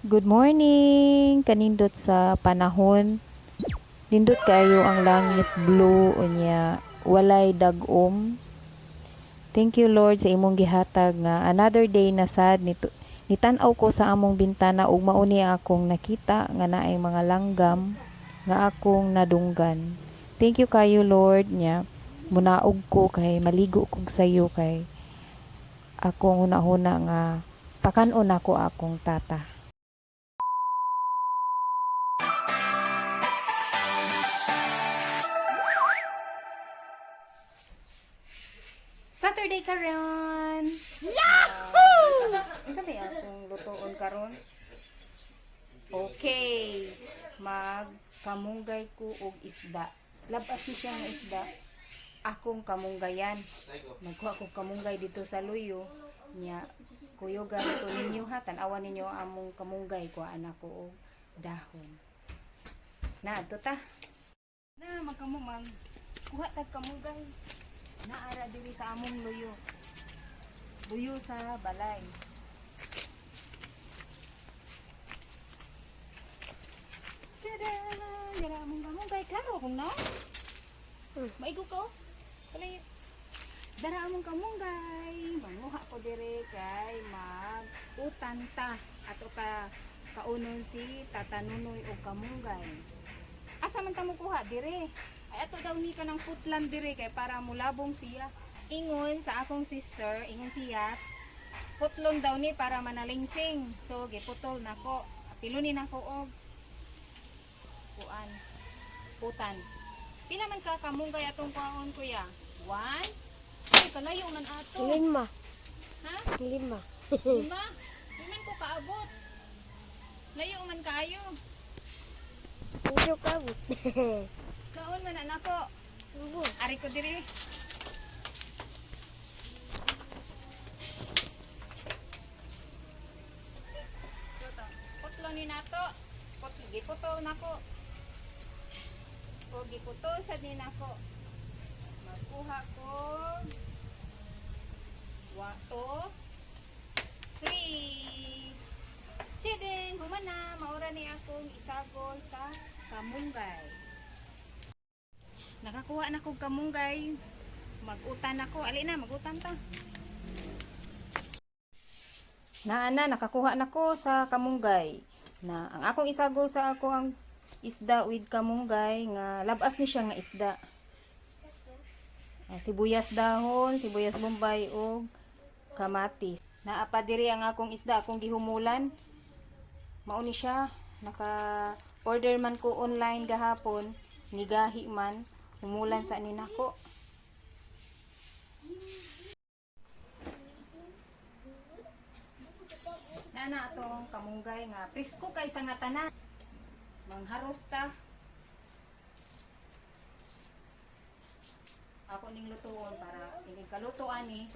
Good morning! Kanindot sa panahon. Nindot kayo ang langit blue unya walay dagom. Thank you Lord sa imong gihatag nga another day na sad nito. Nitan-aw ko sa among bintana ug mauni akong nakita nga naay mga langgam nga akong nadunggan. Thank you kayo Lord nya. Munaog ko kay maligo kog sayo kay akong hunahuna nga pakanon ako akong tata. Saturday karon. Yahoo! Isa ba akong lutoon karon? Okay. Magkamunggay ko og isda. Labas ni siya nga isda. Akong kamunggayan. Magkuha ko kamunggay dito sa luyo. Nya kuyogan ko ninyo ha. Tan-awan ninyo among kamunggay ko anak ko og dahon. Na ato ta. Na magkamumang. Kuha tag kamunggay. Naara diri sa among luyo. Luyo sa balay. Tada! Dara among kamunggay. Klaro kung na? Maigo ko. Palay. Dara among kamunggay. Manguha ko diri kay mag-utan ta. Ato pa kaunon si Tata Nunoy o kamunggay. Asa man ta mo kuha diri? Ay ato daw ni ka ng putlan dire kay para mulabong siya. Ingon sa akong sister, ingon siya, putlon daw ni para manalingsing. So giputol nako. Pilunin nako og kuan. Putan. Pila man ka kamunggay atong kuon kuya? 1. Ay kalayo man ato. 5. Ha? 5. 5. Iman ko kaabot. Layo man kaayo. Medyo kabut. Kaon man anako. Ari ko diri. Putlo ni nato. Giputol nako. O giputol sad ni nako. Magkuha ko. 1, 2, 3. Chidin, humana, maura ni akong isagol sa kamunggay. Nakakuha na kog kamunggay. Mag-utan ako. Ali na, mag-utan ta. Naana, nakakuha na ko sa kamunggay. Na ang akong isagol sa ako ang isda with kamunggay nga labas ni siya nga isda. Sibuyas dahon, sibuyas bombay og kamatis. Naapa diri ang akong isda akong gihumulan. Mao ni siya naka-order man ko online gahapon, nigahi man humulan sa ninako. Na atong kamunggay nga presko kay sa nga tanan. Mangharos ta. Ako ning lutuon para ining kaluto ani.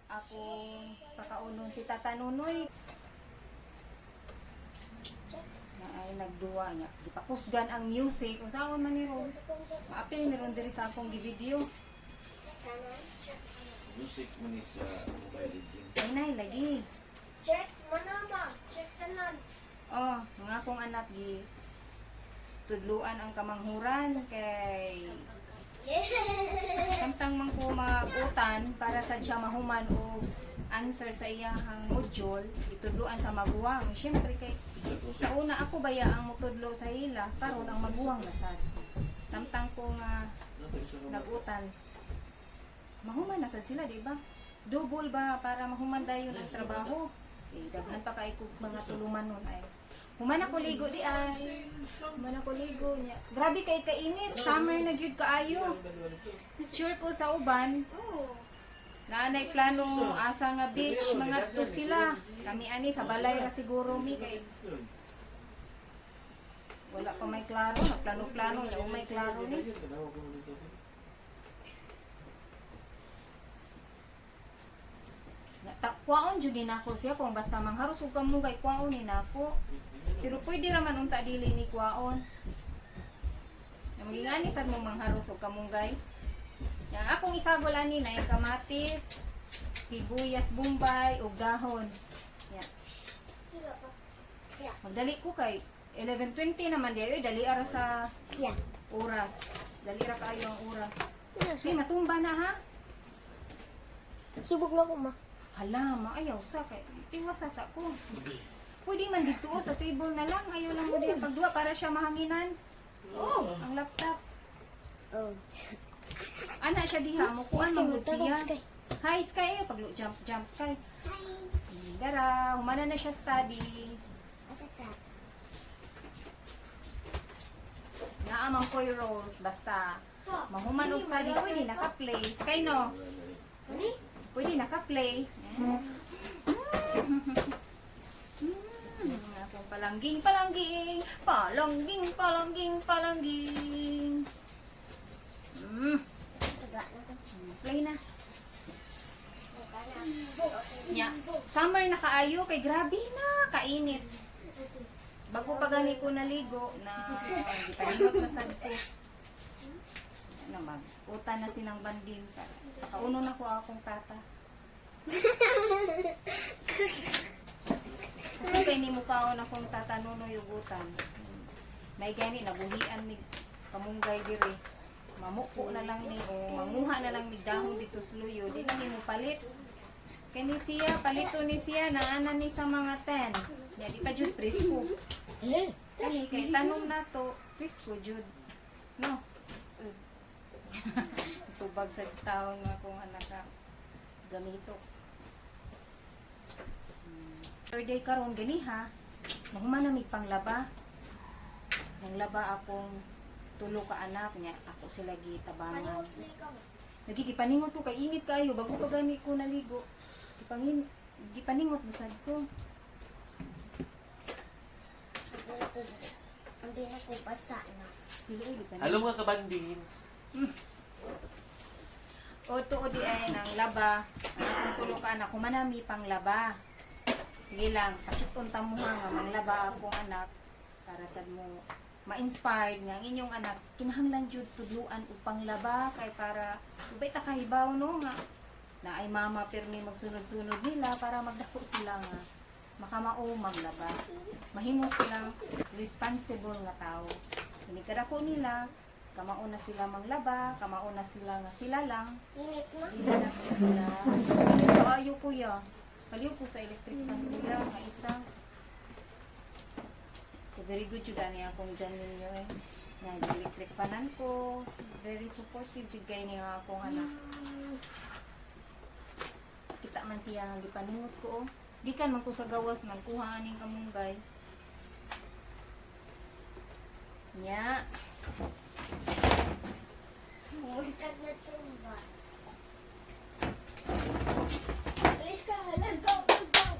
Akong pakaunon si Tata Nunoy. Na ay nagduwa niya. Di pa kusgan ang music. Kung saan man ni ron. Maapil ni ron diri sa akong video. Music man is mobile legend. Ay nay, lagi. Check manama. Check tanan. Oh, mga akong anak gi tudluan ang kamanghuran kay samtang man ko mag-utan para sa siya mahuman o answer sa iyahang module itudluan sa maguwang. Syempre kay sa una ako baya ang mutudlo sa ila karon ang maguwang na sad. Samtang ko nga nag-utan mahuman na sad sila, di ba? Double ba para mahuman dayon ang trabaho. Daghan pa kay kog mga tuluman nun ay. Human ako ligo di ay. Human ako ligo niya. Grabe kay kainit. Summer na gyud kaayo. Sure ko sa uban. Naanay plano asa nga beach mga to sila. Kami ani sa balay ra siguro mi kay wala pa may klaro, plano-plano niya may klaro ni. Kwaon jud din ako siya kung basta mangharos ug kamunggay kwaon ni nako. Pero pwede ra man unta dili ni kwaon. Magingani sad mo mangharos ug kamunggay. Yang akong isagol ani na kamatis, sibuyas bombay ug dahon. Ya. Magdali ko kay 11:20 naman di ay dali ara sa Yeah. oras. Dali ra kaayo ang oras. Di matumba na ha. Subok na ko, ma. Hala, maayaw sa kay tiwas sa ko. Pwede man dito sa table na lang. Ayaw lang mo diya pagduwa para siya mahanginan. Oh. Ang laptop. Oh. Ana siya diha mo kuan man gud siya. Sky. Hi Sky, jump Sky. Hi. Dara, humana na siya study. Atata. Naamang koy rolls basta mahuman og study pwede naka-play. Sky no. Kani? Pwede naka-play. Akong palangging. Taga na to. Play na. Kana. Nya, summer na kaayo kay grabe na kainit. Bago pa gani ko naligo na gipalimot na sad ko. Ano ba? Uta na sinang bandin ka. Kauno na ko akong tata. Kasi kay ni mo kaon akong tata nuno yugutan. May gani nabuhian ni kamunggay diri. Mamuko na lang ni o manguha na lang ni dahon dito sa luyo. Di na ni mo palit. Kay ni siya, palito ni siya, naana ni sa mga 10. Ya, di pa jud presko. Kani, kay tanong na to, presko jud. No? Tubag sa taon nga kung anak ka gamito. Third day karon gani ha, mahuman na mig panglaba. Nang laba akong tulo ka anak niya, ako sila gitabangan. Nagigipaningot ko kay init kayo bago pa gani ko naligo. Gipaningot basad ko. Ang di na ko basa na. Dili ay gipaningot. Hello mga kabandings. O tuod di ay nang laba. Ang akong tulo ka anak, kumanami pang laba. Sige lang, pakiton ta mo nga manglaba akong anak para sad mo ma-inspired nga ang inyong anak kinahanglan jud tudluan upang laba kay para ubay ta kahibaw no nga na ay mama pirmi magsunod-sunod nila para magdako sila nga makamao maglaba. Mahimo silang responsible nga tao. Kini kadako nila kamao na sila manglaba, kamao na sila nga sila lang. Init na. Dili na po sila. Ito ayo kuya. Paliw po sa electric fan kuya nga isa. So, very good jud ani akong dyan ninyo eh. Nga electric fanan ko. Very supportive jud kay niya akong anak. Kita man siya nga gipaningot ko oh. Gikan man ko sa gawas nang kuha aning kamunggay. Nya. Mungkad na tumba. Let's go, let's go, let's go.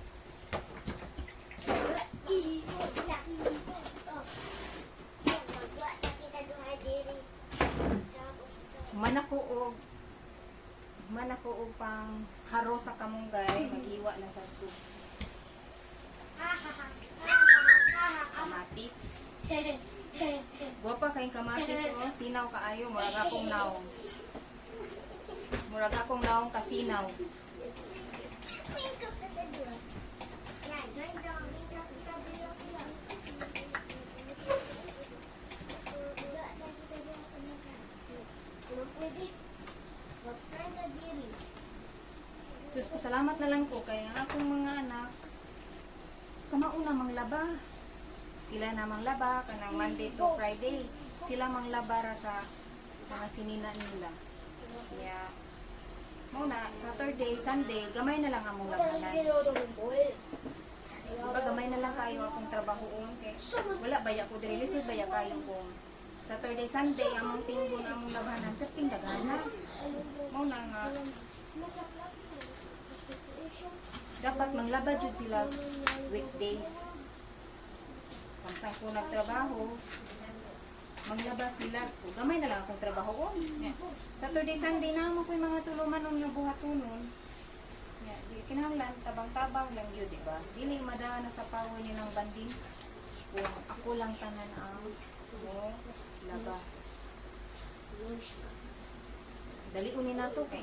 Manako og pang haro sa kamunggay, maghiwa na sa to. Kamatis. Guwapa kayong kamatis o, sinaw kaayo, murag akong naong. Murag akong naong kasinaw. Sus, pasalamat na lang ko kay ang akong mga anak kamauna manglaba. Sila na manglaba kanang Monday to Friday. Sila manglaba ra sa mga sinina nila. Kaya muna Saturday, Sunday, gamay na lang among labanan. Diba, gamay na lang kayo akong trabahoon kay wala baya ko diri lisod baya kayo ko. Saturday, Sunday among tinggon among labanan kating dagana. Muna nga dapat manglaba jud sila weekdays. Samtang ko nagtrabaho, manglaba sila. So, gamay na lang akong trabaho ko. Saturday, Sunday na mo ko yung mga tuluman ng nabuhatunon. Kinahanglan, tabang-tabang lang yun, diba? Dili madaan na sa power nilang banding. Kung ako lang tanan ang laba. Dali unin na to kay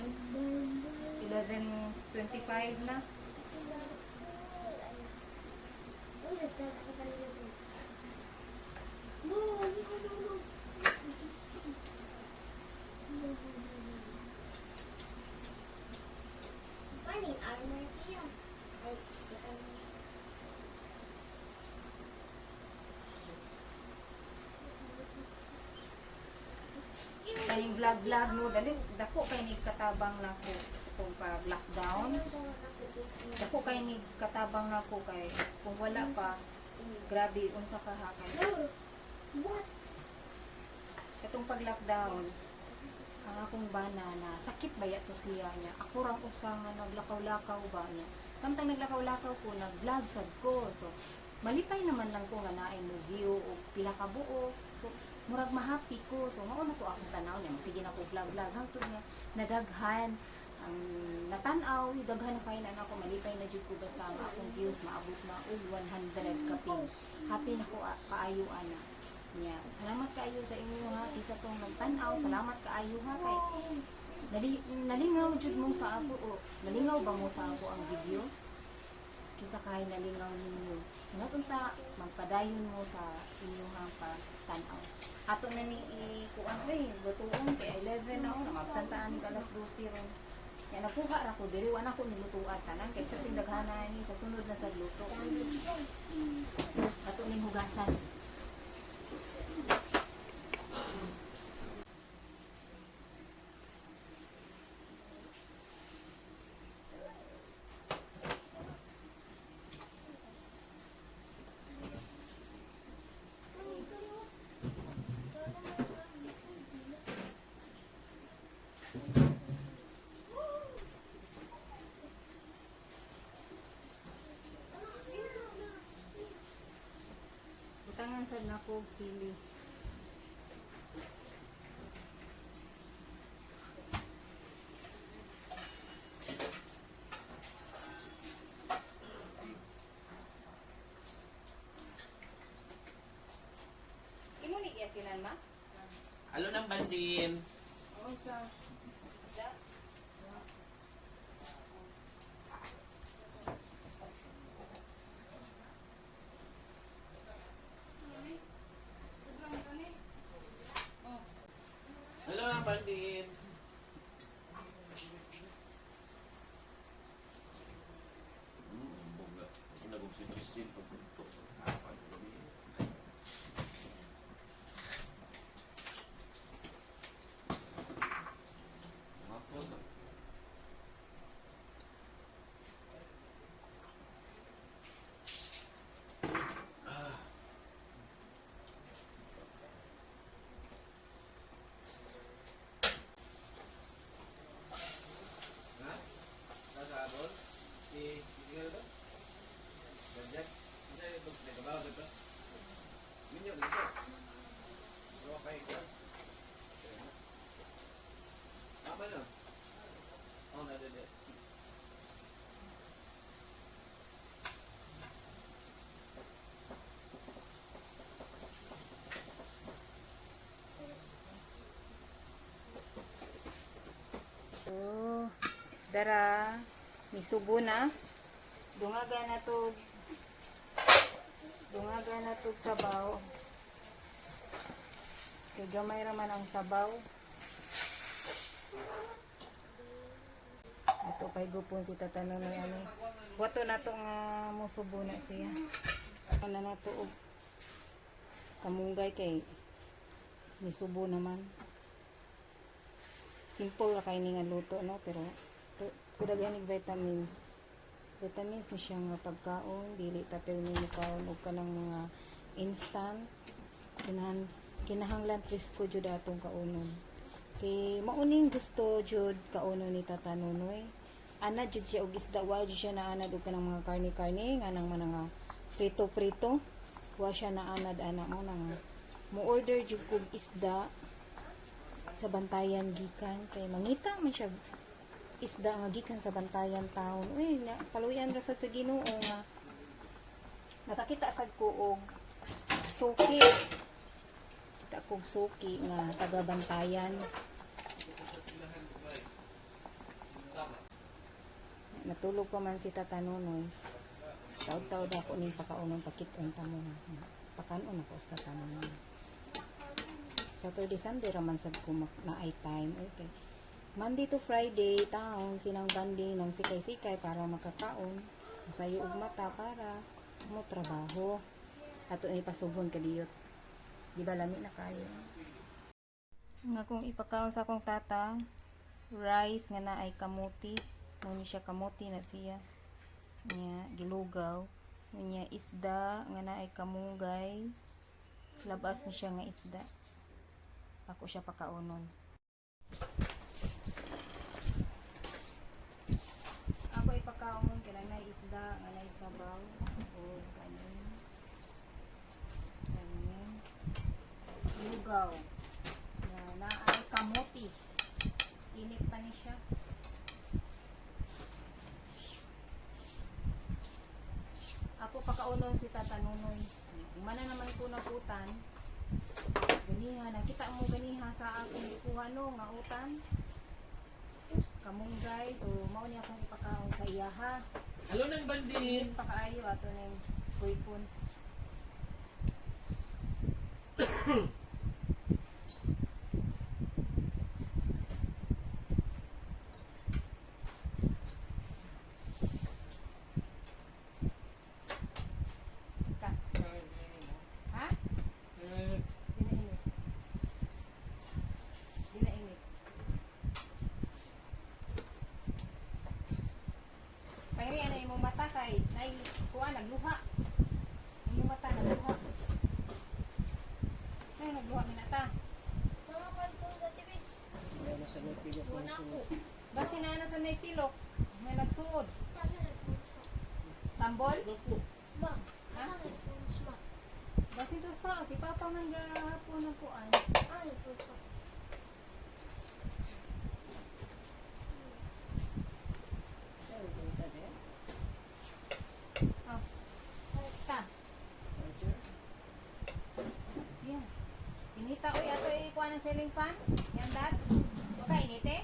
11:25 na. vlog no dali dako kay ni katabang nako kung pag lockdown. Dako kay ni katabang nako kay kung wala pa grabe unsa ka ha kay katong pag lockdown ang akong bana na sakit ba to siya niya ako rang usa nga naglakaw-lakaw ba niya samtang naglakaw-lakaw ko nag-vlog sad ko so malipay naman lang ko nga naay mo view o pila ka buo so murag ma-happy ko so mao na to akong tanaw niya sige na ko vlog hangtod nga nadaghan ang natanaw daghan na kay na ako malipay na jud ko basta ang akong views maabot na og 100 ka pin happy na ko kaayo ana niya salamat kaayo sa inyo ha isa tong nagtanaw salamat kaayo ha kay nalingaw jud mo sa ako o nalingaw ba mo sa ako ang video kisa kay nalingaw ninyo hinatunta magpadayon mo sa inyong pagtanaw ato na ni kuan lutuon kay 11 na na magtantaan ka alas 12 ron yan nakuha ra ko diri wa na ko nilutuan tanan kay perting daghanan ni sa sunod na sa luto ato ning hugasan. Butangan sad nako og sili. Imo ni sinan ma? Halo ng bandin. Oo sa. Halo ng bandin. Boga. Ang nagugsin-sin pagpunto. Apat gabi. Mapos na. Sabon, tinggal itu, banyak, ini itu dikebal gitu, minyak gitu, berapa kayak gitu, apa itu? Oh, ada deh. Oh, dara misubo na. Dungaga na to. Dungaga na to sabaw. Kay gamay raman ang sabaw. Ato kay gupon si tatanonoy ani. Wato na to nga musubo na siya. Ano na to og kamunggay kay misubo naman. Simple ra kay ni nga luto no pero kudaghan ning vitamins ni siya nga pagkaon dili ta pero ni kaon og kanang mga instant kinahanglan risko jud atong kaunon kay mauning gusto jud kaunon ni Tata Nunoy ana jud siya og isda wa jud siya naanad og kanang mga karne nga nang mga prito wa siya naanad ana mo nang mo order jud kog isda sa Bantayan gikan kay mangita man siya isda nga gikan sa Bantayan town uy kaluyan ra sad sa Ginoo nga nakakita sad ko og suki kita kog suki nga taga Bantayan natulog pa man si Tata Nunoy taud-taud ako ning pakaunon pakit-on ta mo pakanon ako sa Tata Nunoy Saturday, Sunday raman sad ko na ay time. Okay. Monday to Friday, taon sinang banding ng sikay-sikay para makakaon. Masayo og mata para mo trabaho. Ato ni pasubon kadiyot. Di ba lami na kayo? Nga kung ipakaon sa akong tata, rice nga na ay kamuti. Muna siya kamuti na siya. Nya gilugaw. Nya isda nga na ay kamunggay. Labas ni siya nga isda. Ako siya pakaunon. Ako ipakaon kailan na isda nga na sabaw o kanin. Kanin. Lugaw. Na ay kamuti. Init pa ni siya. Ako pakaunon si Tata Nunoy. Umana naman ko nagutan. Ganiha, nakita mo ganiha sa akong kuha no nga utan. Kamunggay, so mao niya akong ipakaon sa iyaha. Halo ng bandin. Pakaayo ato ning kuipon. Ka. Ha? Dinainit. Dinainit. Pahiri ana imong mata kay nay kuha nagluha. Imong mata nagluha. Nay nagluha minata. Tara ka ito sa TV. Wala ko. Basi na sa nay pilok. May nagsuod. Nasa headphones mo? Sambol? Ba? Ha? Nasa headphones mo? Basi tos tao si Papa man gahapon ang kuan. Ah, headphones mo. Oh. Ta. Yeah. Inita oy ato kuan ng ceiling fan. Yan dad. Wala inite.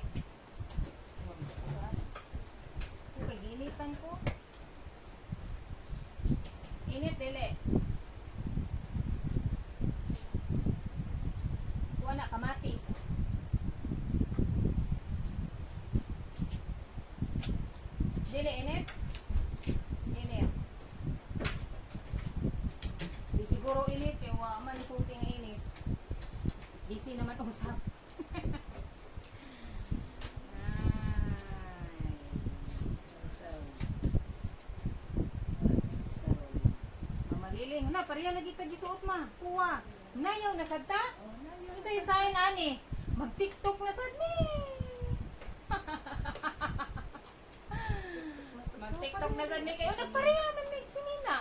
Okay, ginitan ko. Init dili. Kuha na kamatis. Dili init. Init. Di siguro init kay wa man sulti nga init. Busy naman usap. Mamaliling na pareha lagi ta gisuot ma. Kuha. Nayaw na sadta? Unsay sign ani? Mag-TikTok na sad ni. Mag-TikTok na sad ni kayo nagpareha man mig sinina.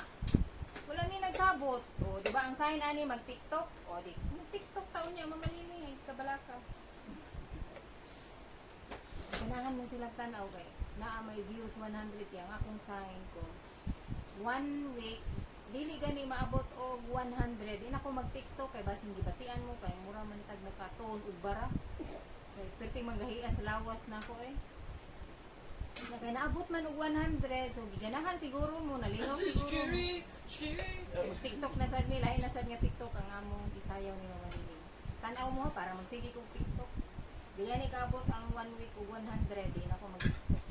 Wala ni nagsabot. O di ba ang sign ani mag-TikTok? O di mag-TikTok taon niya mamaliling ay kabalaka. Ganahan man sila tanaw kay naa may views 100 yang akong sign ko. 1 week dili gani maabot og 100 din ako mag-TikTok kay basin gibatian mo kay mura man tag nakatuon ug bara kay perting manggahiya sa lawas na ko eh na kay naabot man og 100 so giganahan siguro mo nalingaw siguro TikTok na sad mi lain na sad nga TikTok ang among isayaw ni Mama Lily tan-aw mo para magsige kog TikTok diyan ni kaabot ang 1 week og 100 din ako mag-TikTok.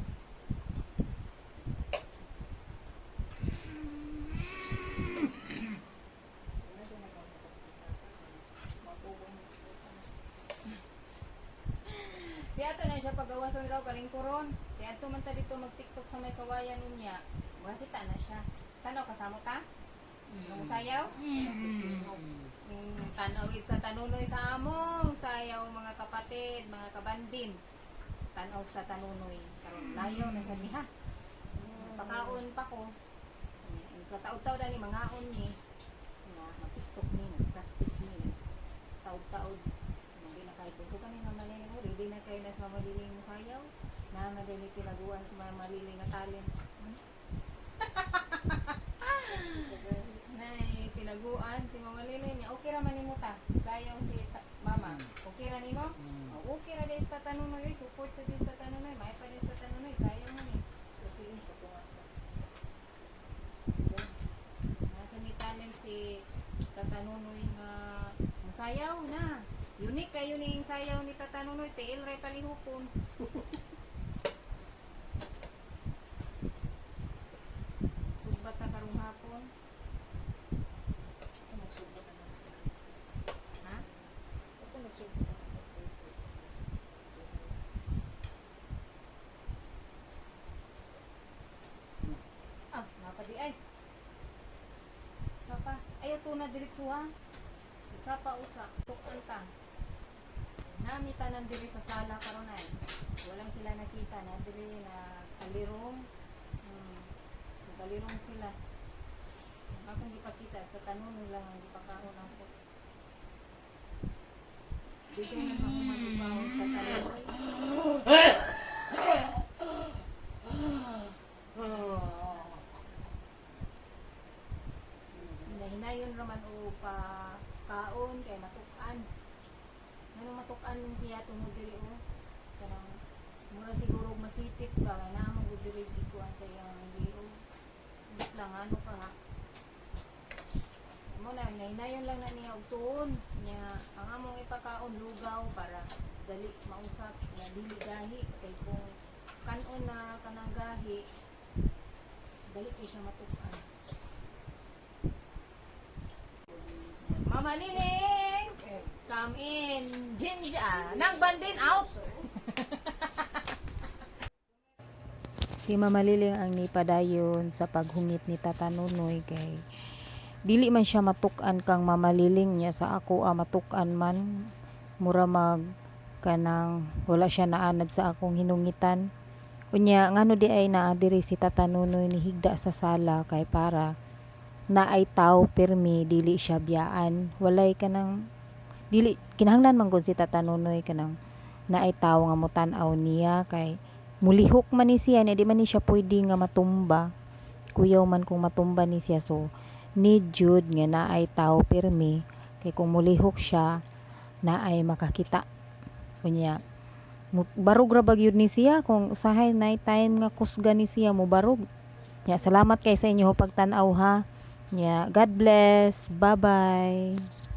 Di ato na siya pagawasan raw kalingkuron. Di ato man ta dito mag-TikTok sa may kawayan unya. Wala kita na siya. Tanaw kasama ta? Ang sayaw? Tanaw sa tanunoy sa among sayaw mga kapatid, mga kabandin. Tanaw sa tanunoy. Karon layaw na sa niha. Pakaon pa ko. Kataod-taod ni mga on ni. Nga mag-TikTok ni, practice ni. Taod-taod. Hindi na kayo puso kami mamaliling mo. Hindi na kayo nas mamaliling mo sayaw. Na madali tinaguan sa mga maliling na talent. Nay, tinaguan si Mama Lily niya. Okay ra man nimo ta. Sayaw si Mama. Okay ra nimo? Okay ra din sa tanunoy. Support sa din sa tanunoy. May pa din sa tanunoy. Sayaw man ni. Okay sa tunga. Nasa ni talent si Tatanunoy nga musayaw na. Unique kayo ni sayaw ni Tatanunoy. Tiil ray palihupon. Subat na karong hapon. Ha? to na diretso ha. Usa pa usa. Tukan ta. Namita nan diri sa sala karon ay. Walang sila nakita na diri na kalirong. Kalirong sila. Akong gipakita sa tanon lang ang gipakaon ako. Bigay na makumalubaw sa tanon. Hinayon raman o pa kaon kay matukan. Nganong matukan din siya tungod diri o. Kanang mura siguro masipit ba kay naman gud diri gikuan sa iyang liog. Bit lang ano ka ha. Mo na hinayon lang na niya og tuon nya ang among ipakaon lugaw para dali mausap na dili gahi kay kung kanon na kanang gahi dali kay siya matukan. Mama Nining, come in. Jinja, nang bandin out. Si Mama Liling ang nipadayon sa paghungit ni Tata Nunoy kay dili man siya matukan kang Mama Liling niya sa ako matukan man mura mag kanang wala siya naanad sa akong hinungitan. Unya ngano di ay naa diri si Tata Nunoy ni higda sa sala kay para na ay tao permi dili siya biyaan walay kanang dili kinahanglan man gud si Tata Nunoy kanang na ay tao nga mutan-aw niya kay mulihok man ni siya di man ni siya pwede nga matumba kuyaw man kung matumba ni siya so need jud nga na ay tao permi kay kung mulihok siya na ay makakita unya barog ra ba gyud ni siya kung usahay night time nga kusga ni siya mo barog ya salamat kay sa inyo pagtan-aw ha. Yeah, God bless. Bye-bye.